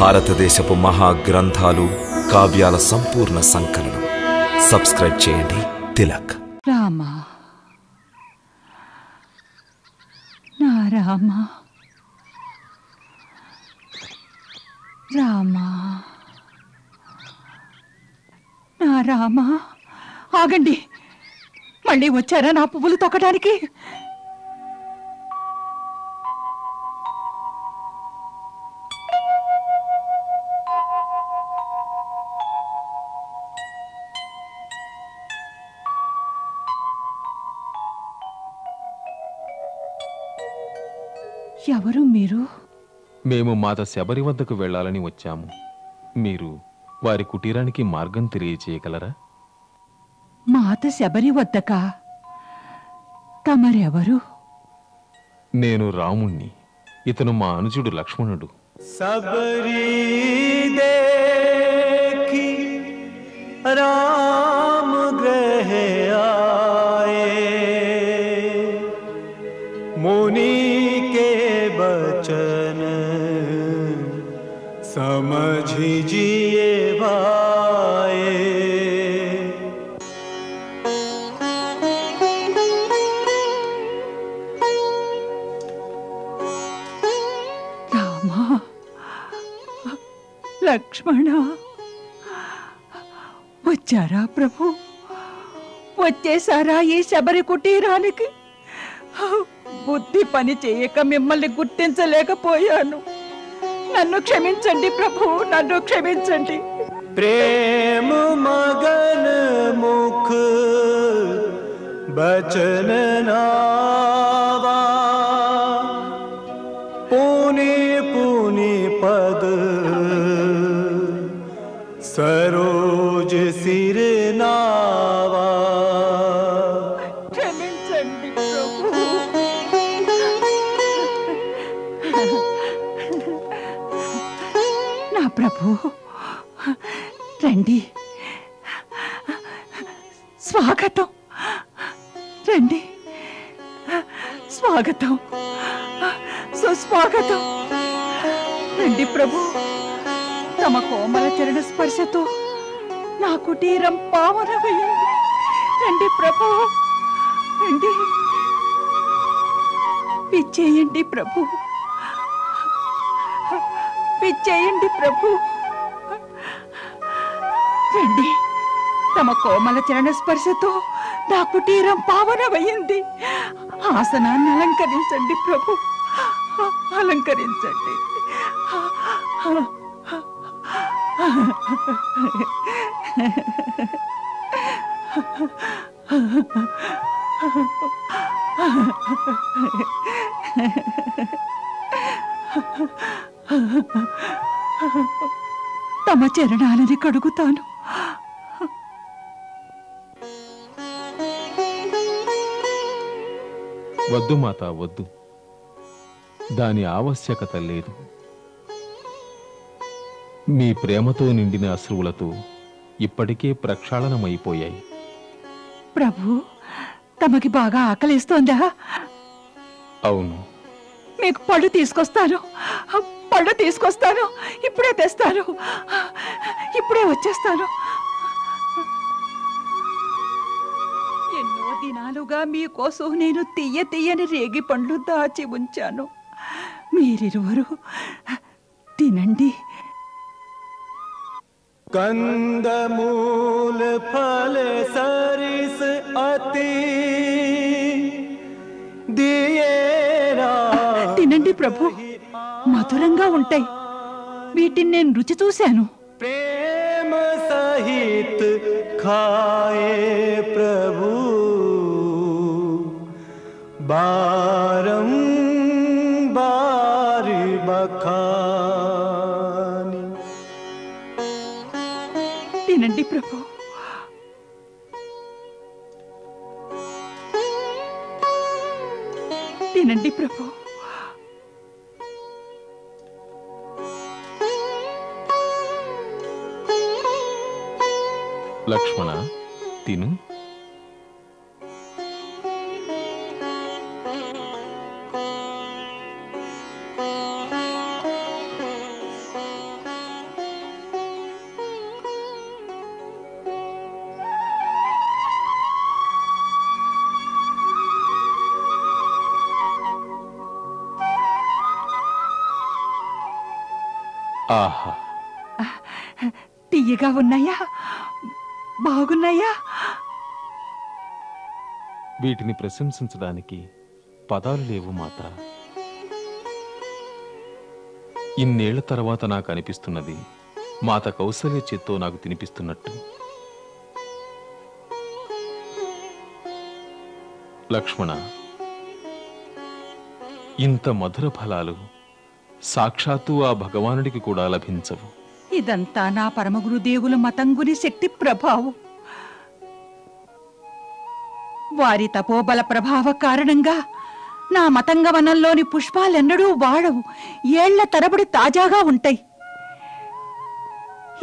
భారతదేశపు మహాగ్రంథాలు కావ్యాల సంపూర్ణ సంకలనం. సబ్స్క్రైబ్ చేయండి. తిలక్. రామా, నా రామా, రామా, నా రామా. ఆగండి, మళ్ళీ వచ్చారా నా పువ్వులు తొక్కడానికి? ఎవరు మీరు? మేము మాత శబరి వద్దకు వెళ్ళాలని వచ్చాము. మీరు వారి కుటీరానికి మార్గం తెలియచేయగలరా? మాత శబరి వద్దకా? తమరెవరు? నేను రాముణ్ణి. ఇతను మా అనుజుడు లక్ష్మణుడు. सबरी देखी राम ग्रह आए, मुनि के बचन समझिए भाए। రామా, లక్ష్మణ, వచ్చారా ప్రభు? వచ్చేసారా ఈ శబరి కుటీరానికి? బుద్ధి పని చేయక మిమ్మల్ని గుర్తించలేకపోయాను. నన్ను క్షమించండి ప్రభు, నన్ను క్షమించండి. प्रेम मगन मुख बचन नावा, पुनि पुनि पद सरोज सिर नावा। క్షమించండి ప్రభు. నా ప్రభు, రండి, స్వాగతం. రండి, స్వాగతం, సుస్వాగతం. రండి ప్రభు, తమ కోమల చరణ స్పర్శతో నా కుటీరం పావనమయ్యింది. రండి ప్రభు, రండి, పిచ్చేయండి ప్రభు, పిచ్చేయండి ప్రభు. రండి, తమ కోమల చరణ స్పర్శతో నా కుటీరం పావనమయ్యింది. ఆసనాన్ని అలంకరించండి ప్రభు, అలంకరించండి. తమ చరణాలని కడుగుతాను. వద్దు మాత, వద్దు. దాని ఆవశ్యకత లేదు. మీ ప్రేమతో నిండిన అశ్రువులతో ఇప్పటికే ప్రక్షాళనమైపోయాయి. ప్రభు, తమకి బాగా ఆకలిస్తోందా? అవును. మీకు పళ్ళు తీసుకొస్తాను, పళ్ళు తీసుకొస్తాను. ఇప్పుడే తెస్తాను, ఇప్పుడే వచ్చేస్తాను. ఎన్నో దినాలుగా మీకోసం నేను తీయ తీయని రేగి పండ్లు దాచి ఉంచాను. మీరిరువరు తినండి. कंदमूल फल सरिस अति दिए తినండి ప్రభు, మధురంగా ఉంటాయి. వీటిని నేను రుచి చూశాను. प्रेम सहित खाए प्रभु, बारंबार बखानी। తినండి ప్రభు. తినండి ప్రభు. లక్ష్మణ, తిను. ఆహా, తీయగా ఉన్నాయా? బాగున్నాయా? వీటిని ప్రశంసించడానికి పదాలు లేవు మాత. ఇన్నేళ్ల తర్వాత నాకు అనిపిస్తున్నది మాత కౌసల్య చేత్తో నాకు తినిపిస్తున్నట్టు. లక్ష్మణ, ఇంత మధుర ఫలాలు సాక్షాత్తు ఆ భగవానుడికి కూడా లభించవు. ఇదంతా నా పరమగురుదేవుల మతంగుని శక్తి ప్రభావం. వారి తపోబల ప్రభావ కారణంగా నా మతంగవనంలోని పుష్పాలెన్నడూ వాడవు, ఏళ్ల తరబడి తాజాగా ఉంటాయి.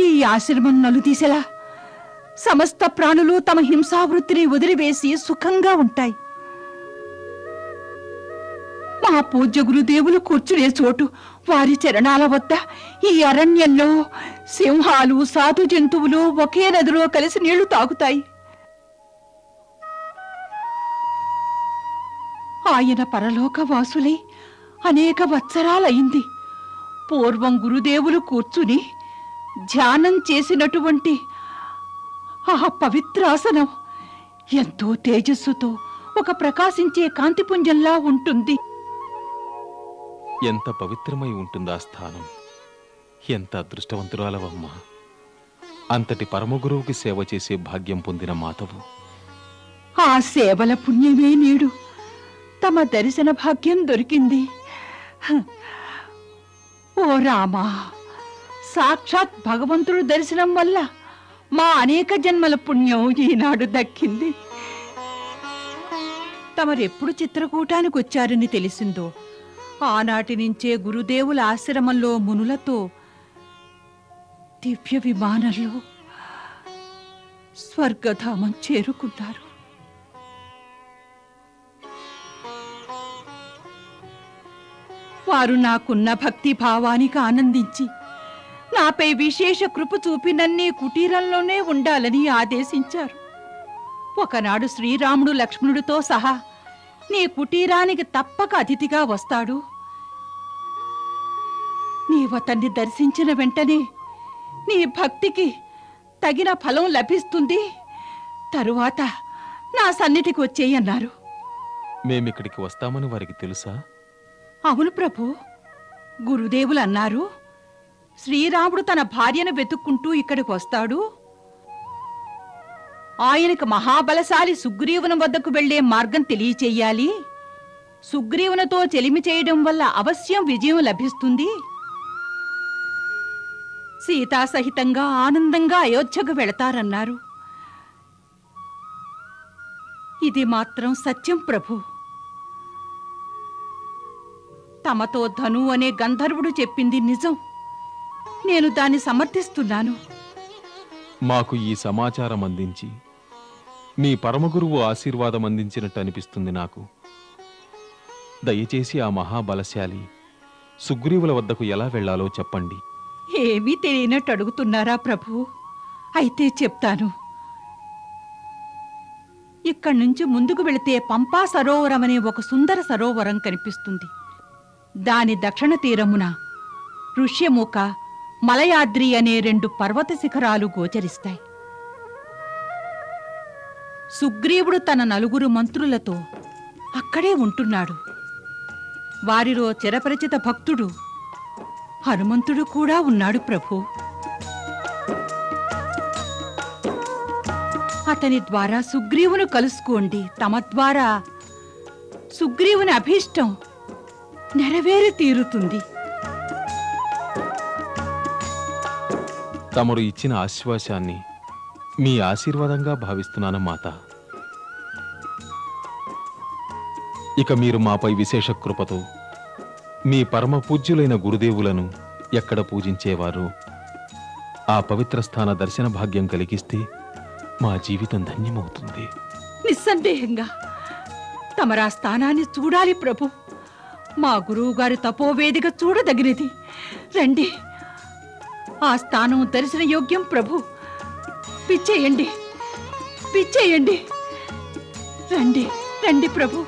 ఈ ఆశ్రమం నలుదీసెలా సమస్త ప్రాణులు తమ హింసావృత్తిని వదిలివేసి సుఖంగా ఉంటాయి. మా పూజ్య గురుదేవులు కూర్చునే చోటు, వారి చరణాల వద్ద ఈ అరణ్యంలో సింహాలు, సాధు జంతువులు ఒకే నదిలో కలిసి నీళ్లు తాగుతాయి. ఆయన పరలోకవాసులై అనేక వత్సరాలైంది. పూర్వం గురుదేవులు కూర్చుని ధ్యానం చేసినటువంటి ఆ పవిత్రాసనం ఎంతో తేజస్సుతో ఒక ప్రకాశించే కాంతిపుంజంలా ఉంటుంది. ఎంత పవిత్రమై ఉంటుందా స్థానం! ఎంత అదృష్టవంతురాలవమ్మా! అంతటి పరమగురువుకి సేవ చేసే భాగ్యం పొందిన మాతవు. ఆ సేవల పుణ్యమే నేడు తమ దర్శన భాగ్యం దొరికింది. ఓ రామా, సాక్షాత్ భగవంతుడు దర్శనం వల్ల మా అనేక జన్మల పుణ్యం ఈనాడు దక్కింది. తమరెప్పుడు చిత్రకూటానికి వచ్చారని తెలిసిందో ఆనాటి నుంచే గురుదేవుల ఆశ్రమంలో మునులతో దివ్య విమానంలో స్వర్గధామం చేరుకున్నారు. వారు నాకున్న భక్తి భావానికి ఆనందించి నాపై విశేష కృప చూపి నన్నే కుటీరంలోనే ఉండాలని ఆదేశించారు. ఒకనాడు శ్రీరాముడు లక్ష్మణుడితో సహా నీ కుటీరానికి తప్పక అతిథిగా వస్తాడు. నీవతన్ని దర్శించిన వెంటనే నీ భక్తికి తగిన ఫలం లభిస్తుంది. తరువాత నా సన్నిధికి వచ్చేయన్నారు. మేమిక్కడికి వస్తామని వారికి తెలుసా? అవును ప్రభు, గురుదేవులు అన్నారు శ్రీరాముడు తన భార్యను వెతుక్కుంటూ ఇక్కడికి వస్తాడు. ఆయనకు మహాబలశాలి సుగ్రీవుని వద్దకు వెళ్లే మార్గం తెలియచేయాలి. సుగ్రీవునితో చెలిమి చేయడం వల్ల అవశ్యం విజయం లభిస్తుంది. సీతాసహితంగా ఆనందంగా అయోధ్యకు వెళతారన్నారు. ఇది మాత్రం సత్యం ప్రభు. తమతో ధను అనే గంధర్వుడు చెప్పింది నిజం. నేను దాన్ని సమర్థిస్తున్నాను. మాకు ఈ సమాచారం అందించి మీ పరమగురువు ఆశీర్వాదం అందించినట్టు అనిపిస్తుంది నాకు. దయచేసి ఆ మహాబలశాలి సుగ్రీవుల వద్దకు ఎలా వెళ్లాలో చెప్పండి. ఏమీ తెలియనట్టు అడుగుతున్నారా ప్రభు? అయితే చెప్తాను. ఇక్కడి నుంచి ముందుకు వెళితే పంపా సరోవరం అనే ఒక సుందర సరోవరం కనిపిస్తుంది. దాని దక్షిణ తీరమున ఋష్యముఖ, మలయాద్రి అనే 2 పర్వత శిఖరాలు గోచరిస్తాయి. సుగ్రీవుడు తన 4 మంత్రులతో అక్కడే ఉంటున్నాడు. వారిలో చిరపరిచిత భక్తుడు హనుమంతుడు కూడా ఉన్నాడు ప్రభు. అతని ద్వారా సుగ్రీవును కలుసుకోండి. తమ ద్వారా సుగ్రీవుని అభీష్టం నెరవేరి తీరుతుంది. తమరు ఇచ్చిన ఆశ్వాసాన్ని మీ ఆశీర్వాదంగా భావిస్తున్నాను మాత. ఇక మీరు మాపై విశేష కృపతో మీ పరమ పూజ్యులైన గురుదేవులను ఎక్కడ పూజించేవారు ఆ పవిత్ర స్థాన దర్శన భాగ్యం కలిగిస్తే మా జీవితం ధన్యమవుతుంది. నిస్సందేహంగా తమరా స్థానాన్ని చూడాలి ప్రభు. మా గురువు గారి తపోవేదిక చూడదగినది. రండి, ఆ స్థానం దర్శన యోగ్యం ప్రభు. పిచ్చేయండి, పిచ్చేయండి. రండి రండి ప్రభు.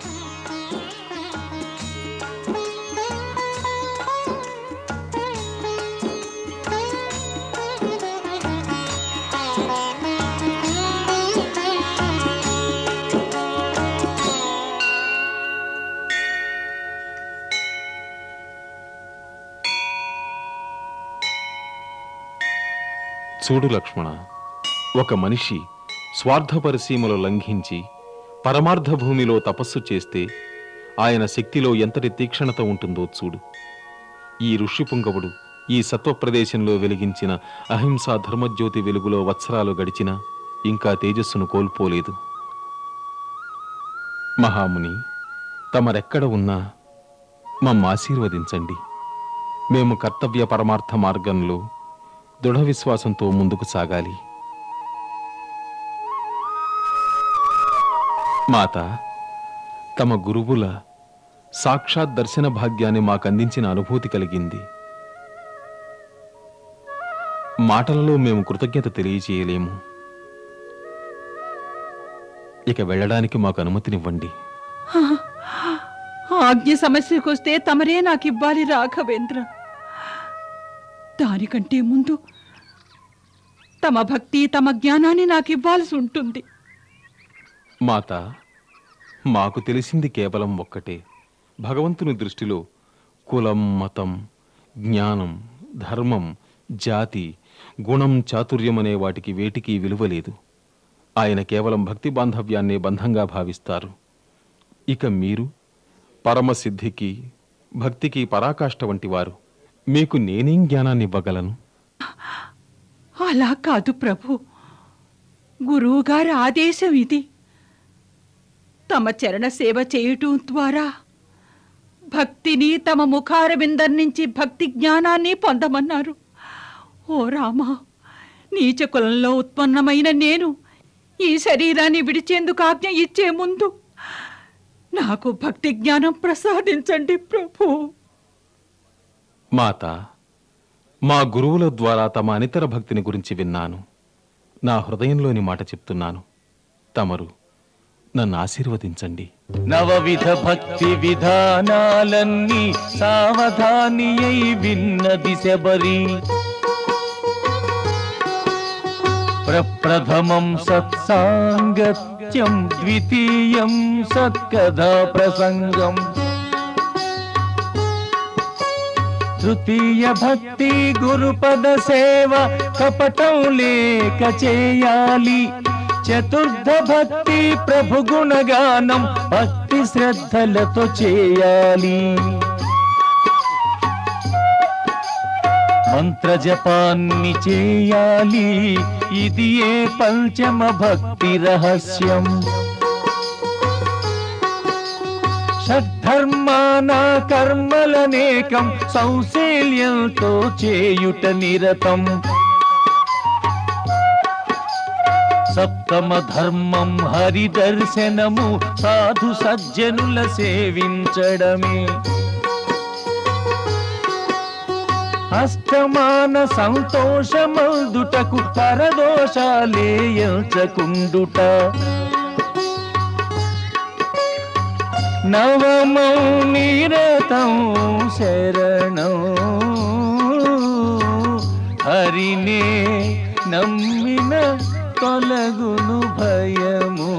చూడు లక్ష్మణ, ఒక మనిషి స్వార్థపరిసీమలు లంఘించి పరమార్థ భూమిలో తపస్సు చేస్తే ఆయన శక్తిలో ఎంతటి తీక్షణత ఉంటుందో చూడు. ఈ ఋషిపుంగవుడు ఈ సత్వప్రదేశంలో వెలిగించిన అహింసా ధర్మజ్యోతి వెలుగులో వత్సరాలు గడిచినా ఇంకా తేజస్సును కోల్పోలేదు. మహాముని, తమరెక్కడ ఉన్నా మమ్మ ఆశీర్వదించండి. మేము కర్తవ్య పరమార్థ మార్గంలో దృఢ విశ్వాసంతో ముందుకు సాగాలి. మాత, తమ గురువుల సాక్షాత్ దర్శన భాగ్యాన్ని మాకందించిన అనుభూతి కలిగింది. మాటలలో మేము కృతజ్ఞత తెలియచేయలేము. ఇక వెళ్ళడానికి మాకు అనుమతినివ్వండి. ఆజ్ఞ సమస్యకొస్తే తమరే నాకివ్వాలి రాఘవేంద్ర. దానికంటే ముందు తమ భక్తి, తమ జ్ఞానాన్ని నాకివ్వాల్సి ఉంటుంది. మాత, మాకు తెలిసింది కేవలం ఒక్కటే. భగవంతుని దృష్టిలో కులం, మతం, జ్ఞానం, ధర్మం, జాతి, గుణం, చాతుర్యం అనే వాటికి వేటికి విలువలేదు. ఆయన కేవలం భక్తి బాంధవ్యాన్నే బంధంగా భావిస్తారు. ఇక మీరు పరమసిద్ధికి, భక్తికి పరాకాష్ఠ వంటి వారు. మీకు నేనేం జ్ఞానాన్ని ఇవ్వగలను? అలా కాదు ప్రభు, గురువుగారి ఆదేశం ఇది. తమ చరణ సేవ చేయటం ద్వారా భక్తిని, తమ ముఖారవిందం నుంచి భక్తి జ్ఞానాన్ని పొందమన్నారు. ఓ రామా, నీచ కులంలో ఉత్పన్నమైన నేను ఈ శరీరాన్ని విడిచేందుకు ఆజ్ఞ ఇచ్చే ముందు నాకు భక్తి జ్ఞానం ప్రసాదించండి ప్రభు. మాత, మా గురువుల ద్వారా తమ అనితర భక్తిని గురించి విన్నాను. నా హృదయంలోని మాట చెప్తున్నాను. తమరు నన్ను ఆశీర్వదించండి. నవవిధ భక్తి విధానాలన్నీ సావధానియై విన్నది శబరి. ప్రప్రథమం సత్సాంగత్యం, ద్వితీయం సత్కథా ప్రసంగం, తృతీయ భక్తి గురుపద సేవ కపటం లేక చేయాలి. చతుర్థ భక్తి ప్రభు గుణగానం భక్తి శ్రద్ధలతో చేయాలి. మంత్ర జపాన్ని చేయాలి, ఇది ఏ పంచమ భక్తి రహస్యం. షడ్ధర్మాన కర్మలనేకం సౌశీల్యంతో చేయుట నిరతం. సప్తమ ధర్మం హరిదర్శనము, సాధు సజ్జనుల సేవించడమే. అష్టమాన సంతోషమందుటకు పరదోషాలే ఎంచకుండుట. నవమౌ నిరతం శరణం, హరినే నమ్మిన తొలగును భయము.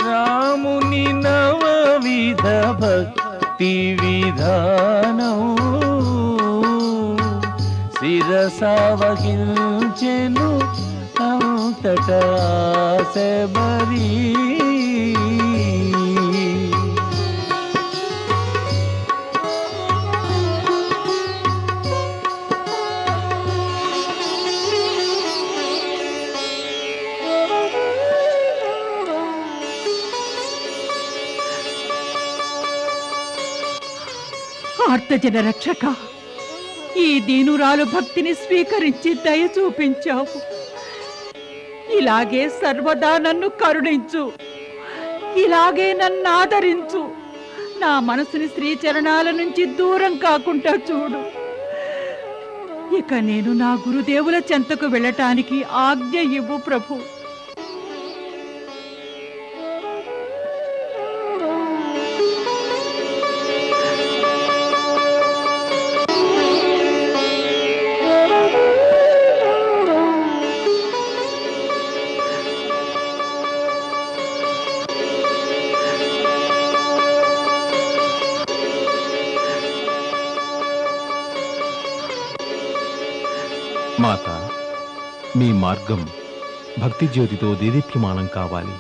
రాముని నవవిధ భక్తి విధానం, శిరసావహించెను అంతటా శబరి. ఆర్తజన రక్షక, ఈ దీనురాలు భక్తిని స్వీకరించి దయ చూపించావు. ఇలాగే సర్వదా నన్ను కరుణించు, ఇలాగే నన్ను ఆదరించు. నా మనసుని శ్రీచరణాల నుంచి దూరం కాకుండా చూడు. ఇక నేను నా గురుదేవుల చెంతకు వెళ్ళటానికి ఆజ్ఞ ఇవ్వు ప్రభు. మాత, మీ మార్గం భక్తి జ్యోతితో దేదీప్యమానం కావాలి.